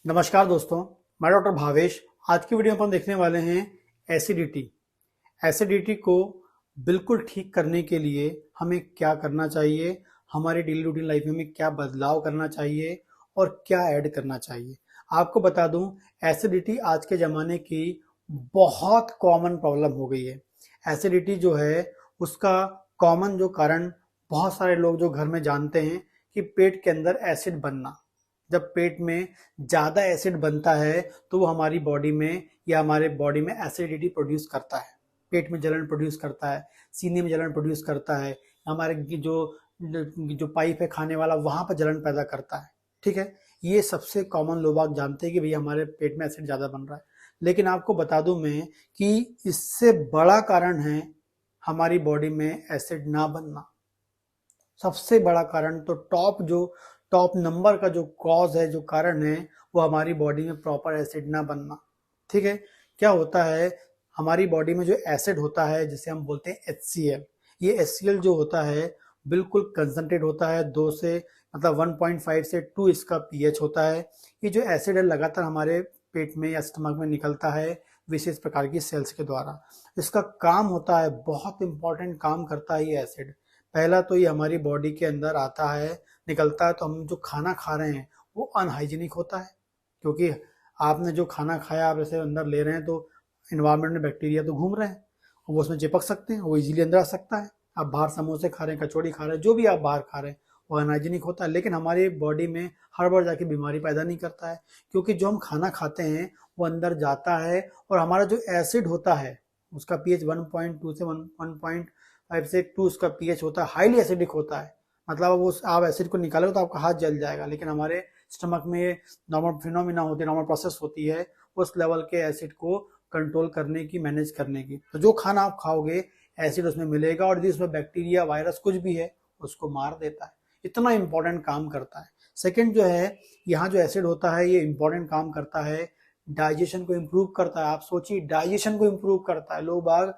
नमस्कार दोस्तों, मैं डॉक्टर भावेश। आज की वीडियो में हम देखने वाले हैं एसिडिटी। एसिडिटी को बिल्कुल ठीक करने के लिए हमें क्या करना चाहिए, हमारे डेली रूटीन लाइफ में हमें क्या बदलाव करना चाहिए और क्या ऐड करना चाहिए। आपको बता दूं, एसिडिटी आज के ज़माने की बहुत कॉमन प्रॉब्लम हो गई है। एसिडिटी जो है उसका कॉमन जो कारण बहुत सारे लोग जो घर में जानते हैं कि पेट के अंदर एसिड बनना। जब पेट में ज़्यादा एसिड बनता है तो वो हमारी बॉडी में या हमारे बॉडी में एसिडिटी प्रोड्यूस करता है, पेट में जलन प्रोड्यूस करता है, सीने में जलन प्रोड्यूस करता है, हमारे जो जो पाइप है खाने वाला वहाँ पर जलन पैदा करता है। ठीक है, ये सबसे कॉमन लोग बाग जानते हैं कि भैया हमारे पेट में एसिड ज़्यादा बन रहा है। लेकिन आपको बता दूं मैं कि इससे बड़ा कारण है हमारी बॉडी में एसिड ना बनना। सबसे बड़ा कारण तो टॉप नंबर का जो कॉज है, जो कारण है, वो हमारी बॉडी में प्रॉपर एसिड ना बनना। ठीक है, क्या होता है हमारी बॉडी में जो एसिड होता है जिसे हम बोलते हैं HCl। ये HCl जो होता है बिल्कुल कंसंट्रेट होता है, 2 से मतलब 1.5 से 2 इसका pH होता है। ये जो एसिड है लगातार हमारे पेट में या स्टमक में निकलता है विशेष प्रकार की सेल्स के द्वारा। इसका काम होता है, बहुत इंपॉर्टेंट काम करता है ये एसिड। पहला तो ये हमारी बॉडी के अंदर आता है, निकलता है तो हम जो खाना खा रहे हैं वो अनहाइजीनिक होता है, क्योंकि आपने जो खाना खाया आप ऐसे अंदर ले रहे हैं तो इन्वायरमेंट में बैक्टीरिया तो घूम रहे हैं, वो उसमें चिपक सकते हैं, वो इजीली अंदर आ सकता है। आप बाहर समोसे खा रहे हैं, कचौड़ी खा रहे हैं, जो भी आप बाहर खा रहे हैं वो अनहाइजीनिक होता है। लेकिन हमारी बॉडी में हर बार जाके बीमारी पैदा नहीं करता है, क्योंकि जो हम खाना खाते हैं वो अंदर जाता है और हमारा जो एसिड होता है उसका pH 1.2 से 1.5 से 2 उसका pH होता है, हाईली एसिडिक होता है। मतलब अब उस आप एसिड को निकालोगे तो आपका हाथ जल जाएगा। लेकिन हमारे स्टमक में ये नॉर्मल फिनोमिना होती है, नॉर्मल प्रोसेस होती है उस लेवल के एसिड को कंट्रोल करने की, मैनेज करने की। तो जो खाना आप खाओगे एसिड उसमें मिलेगा और यदि उसमें बैक्टीरिया वायरस कुछ भी है उसको मार देता है। इतना इंपॉर्टेंट काम करता है। सेकेंड जो है, यहाँ जो एसिड होता है ये इंपॉर्टेंट काम करता है, डाइजेशन को इम्प्रूव करता है। आप सोचिए, डाइजेशन को इम्प्रूव करता है। लोग बाग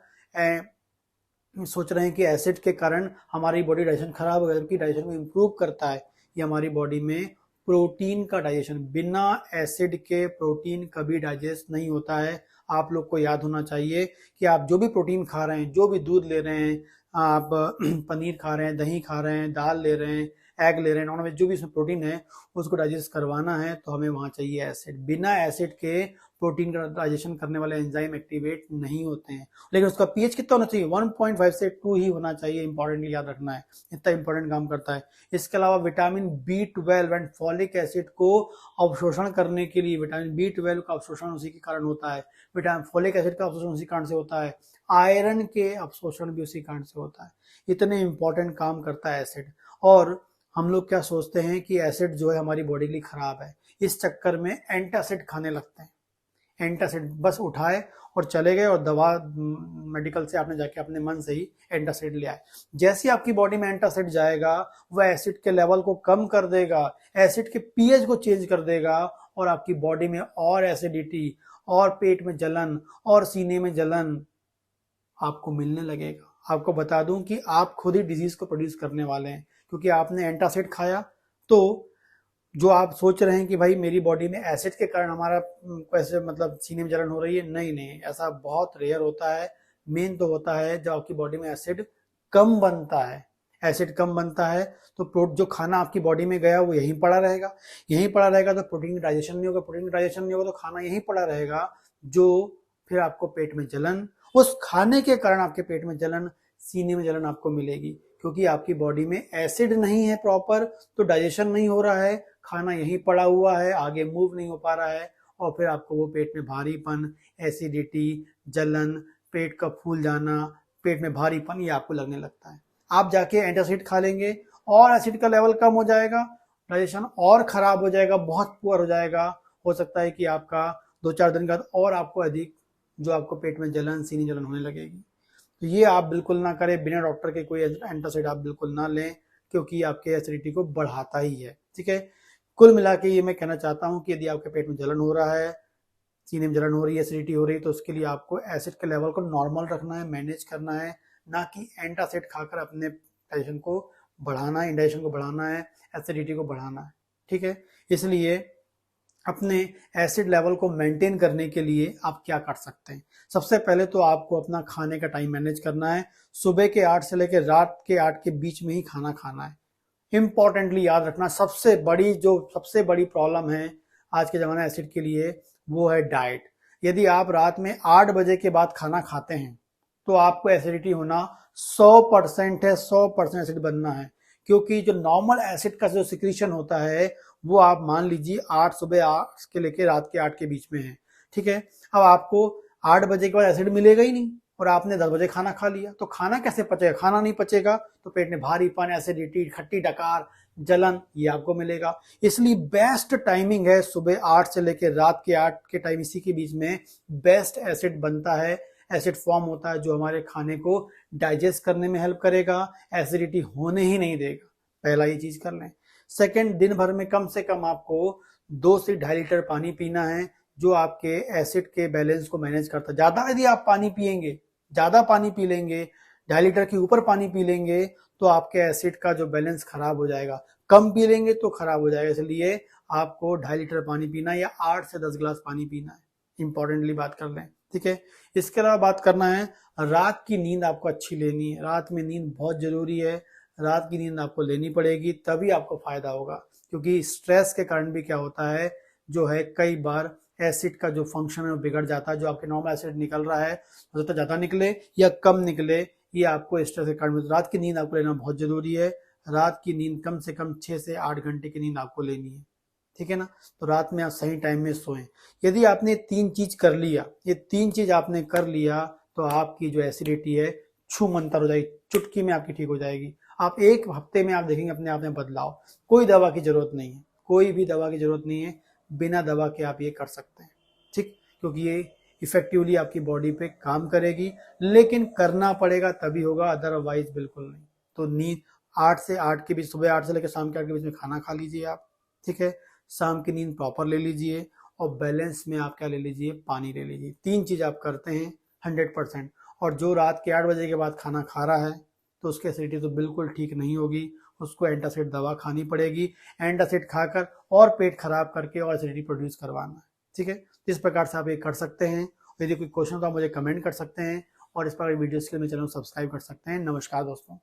सोच रहे हैं कि एसिड के कारण हमारी बॉडी डाइजेशन खराब हो गया, जबकि डाइजेशन को इम्प्रूव करता है। ये हमारी बॉडी में प्रोटीन का डाइजेशन, बिना एसिड के प्रोटीन कभी डाइजेस्ट नहीं होता है। आप लोग को याद होना चाहिए कि आप जो भी प्रोटीन खा रहे हैं, जो भी दूध ले रहे हैं, आप पनीर खा रहे हैं, दही खा रहे हैं, दाल ले रहे हैं, एग ले रहे हैं, नॉन वेज जो भी इसमें प्रोटीन है उसको डाइजेस्ट करवाना है तो हमें वहाँ चाहिए एसिड। बिना एसिड के प्रोटीन का डाइजेशन करने वाले एंजाइम एक्टिवेट नहीं होते हैं। लेकिन उसका pH कितना होना चाहिए? 1.5 से 2 ही होना चाहिए। इंपॉर्टेंटली याद रखना है, इतना इंपॉर्टेंट काम करता है। इसके अलावा vitamin B12 and folic acid को अवशोषण करने के लिए, विटामिन B12 का अवशोषण उसी के कारण होता है, विटामिन फॉलिक एसिड का अवशोषण उसी कारण से होता है, आयरन के अवशोषण भी उसी कारण से होता है। इतने इंपॉर्टेंट काम करता है एसिड। और हम लोग क्या सोचते हैं कि एसिड जो है हमारी बॉडी के लिए खराब है, इस चक्कर में एंटासिड खाने लगते हैं। एंटासिड बस उठाए और चले गए और दवा मेडिकल से आपने जाके अपने मन से ही एंटासिड ले आए। जैसे ही आपकी बॉडी में एंटासिड जाएगा वह एसिड के लेवल को कम कर देगा, एसिड के pH को चेंज कर देगा और आपकी बॉडी में और एसिडिटी और पेट में जलन और सीने में जलन आपको मिलने लगेगा। आपको बता दूं कि आप खुद ही डिजीज को प्रोड्यूस करने वाले हैं, क्योंकि आपने एंटासिड खाया। तो जो आप सोच रहे हैं कि भाई मेरी बॉडी में एसिड के कारण हमारा कैसे मतलब सीने में जलन हो रही है, नहीं नहीं, ऐसा बहुत रेयर होता है। मेन तो होता है जब आपकी बॉडी में एसिड कम बनता है। एसिड कम बनता है तो जो खाना आपकी बॉडी में गया वो यहीं पड़ा रहेगा, यहीं पड़ा रहेगा तो प्रोटीन डाइजेशन नहीं होगा, प्रोटीन डाइजेशन नहीं होगा तो खाना यहीं पड़ा रहेगा, जो फिर आपको पेट में जलन, उस खाने के कारण आपके पेट में जलन, सीने में जलन आपको मिलेगी, क्योंकि आपकी बॉडी में एसिड नहीं है प्रॉपर, तो डाइजेशन नहीं हो रहा है, खाना यहीं पड़ा हुआ है, आगे मूव नहीं हो पा रहा है और फिर आपको वो पेट में भारीपन, एसिडिटी, जलन, पेट का फूल जाना, पेट में भारीपन ये आपको लगने लगता है। आप जाके एंटासिड खा लेंगे और एसिड का लेवल कम हो जाएगा, डाइजेशन और खराब हो जाएगा, बहुत पुअर हो जाएगा। हो सकता है कि आपका 2-4 दिन बाद और आपको अधिक जो आपको पेट में जलन, सीनी जलन होने लगेगी। तो ये आप बिल्कुल ना करें, बिना डॉक्टर के कोई एंटासिड आप बिल्कुल ना लें, क्योंकि आपके एसिडिटी को बढ़ाता ही है। ठीक है, कुल मिला के ये मैं कहना चाहता हूँ कि यदि आपके पेट में जलन हो रहा है, सीने में जलन हो रही है, एसिडिटी हो रही है, तो उसके लिए आपको एसिड के लेवल को नॉर्मल रखना है, मैनेज करना है, ना कि एंटासिड खाकर अपने डाइजेशन को बढ़ाना है, इंडाइजेशन को बढ़ाना है, एसिडिटी को बढ़ाना है। ठीक है, इसलिए अपने एसिड लेवल को मेंटेन करने के लिए आप क्या कर सकते हैं। सबसे पहले तो आपको अपना खाने का टाइम मैनेज करना है। सुबह के 8 से लेकर रात के 8 के बीच में ही खाना खाना है। इंपॉर्टेंटली याद रखना, सबसे बड़ी प्रॉब्लम है आज के ज़माने एसिड के लिए, वो है डाइट। यदि आप रात में 8 बजे के बाद खाना खाते हैं तो आपको एसिडिटी होना 100% है, 100% एसिड बनना है। क्योंकि जो नॉर्मल एसिड का जो सिक्रीशन होता है वो आप मान लीजिए 8 सुबह 8 के लेके रात के 8 के बीच में है। ठीक है, अब आपको 8 बजे के बाद एसिड मिलेगा ही नहीं और आपने 10 बजे खाना खा लिया तो खाना कैसे पचेगा? खाना नहीं पचेगा तो पेट में भारीपन, एसिडिटी, खट्टी डकार, जलन, ये आपको मिलेगा। इसलिए बेस्ट टाइमिंग है सुबह 8 से लेकर रात के 8 के टाइम, इसी के बीच में बेस्ट एसिड बनता है, एसिड फॉर्म होता है जो हमारे खाने को डाइजेस्ट करने में हेल्प करेगा, एसिडिटी होने ही नहीं देगा। पहला ये चीज कर लें। सेकंड, दिन भर में कम से कम आपको 2 से 2.5 लीटर पानी पीना है जो आपके एसिड के बैलेंस को मैनेज करता है। ज्यादा यदि आप पानी पिएंगे, ज्यादा पानी पी लेंगे, 2.5 लीटर के ऊपर पानी पी लेंगे तो आपके एसिड का जो बैलेंस खराब हो जाएगा। कम पी लेंगे तो खराब हो जाएगा। इसलिए आपको 2.5 लीटर पानी पीना या 8 से 10 गिलास पानी पीना है। इंपॉर्टेंटली बात कर लें। ठीक है, इसके अलावा बात करना है, रात की नींद आपको अच्छी लेनी है। रात में नींद बहुत जरूरी है। रात की नींद आपको लेनी पड़ेगी तभी आपको फायदा होगा। क्योंकि स्ट्रेस के कारण भी क्या होता है, जो है कई बार एसिड का जो फंक्शन है वो बिगड़ जाता है। जो आपके नॉर्मल एसिड निकल रहा है हो तो ज्यादा निकले या कम निकले, ये आपको स्ट्रेस के कारण। रात की नींद आपको लेना बहुत जरूरी है। रात की नींद कम से कम 6 से 8 घंटे की नींद आपको लेनी है। ठीक है ना, तो रात में आप सही टाइम में सोएं। यदि आपने 3 चीज कर लिया, ये 3 चीज आपने कर लिया तो आपकी जो एसिडिटी है छू मंतर हो जाएगी, चुटकी में आपकी ठीक हो जाएगी। आप 1 हफ्ते में आप देखेंगे अपने आप में बदलाव। कोई दवा की जरूरत नहीं है, कोई भी दवा की जरूरत नहीं है। बिना दवा के आप ये कर सकते हैं। ठीक, क्योंकि ये इफेक्टिवली आपकी बॉडी पे काम करेगी, लेकिन करना पड़ेगा तभी होगा, अदरवाइज बिल्कुल नहीं। तो नींद 8 से 8 के बीच, सुबह 8 से लेकर शाम के 8 के बीच में खाना खा लीजिए आप। ठीक है, शाम की नींद प्रॉपर ले लीजिए और बैलेंस में आप क्या ले लीजिए, पानी ले लीजिए। 3 चीज आप करते हैं 100%। और जो रात के 8 बजे के बाद खाना खा रहा है तो उसकी एसिडिटी तो बिल्कुल ठीक नहीं होगी, उसको एंटासिड दवा खानी पड़ेगी। एंटासिड खाकर और पेट खराब करके और एसिडिटी प्रोड्यूस करवाना है। ठीक है, इस प्रकार से आप ये कर सकते हैं। यदि कोई क्वेश्चन तो आप मुझे कमेंट कर सकते हैं और इस प्रकार वीडियोस के लिए मेरे चैनल को सब्सक्राइब कर सकते हैं। नमस्कार दोस्तों।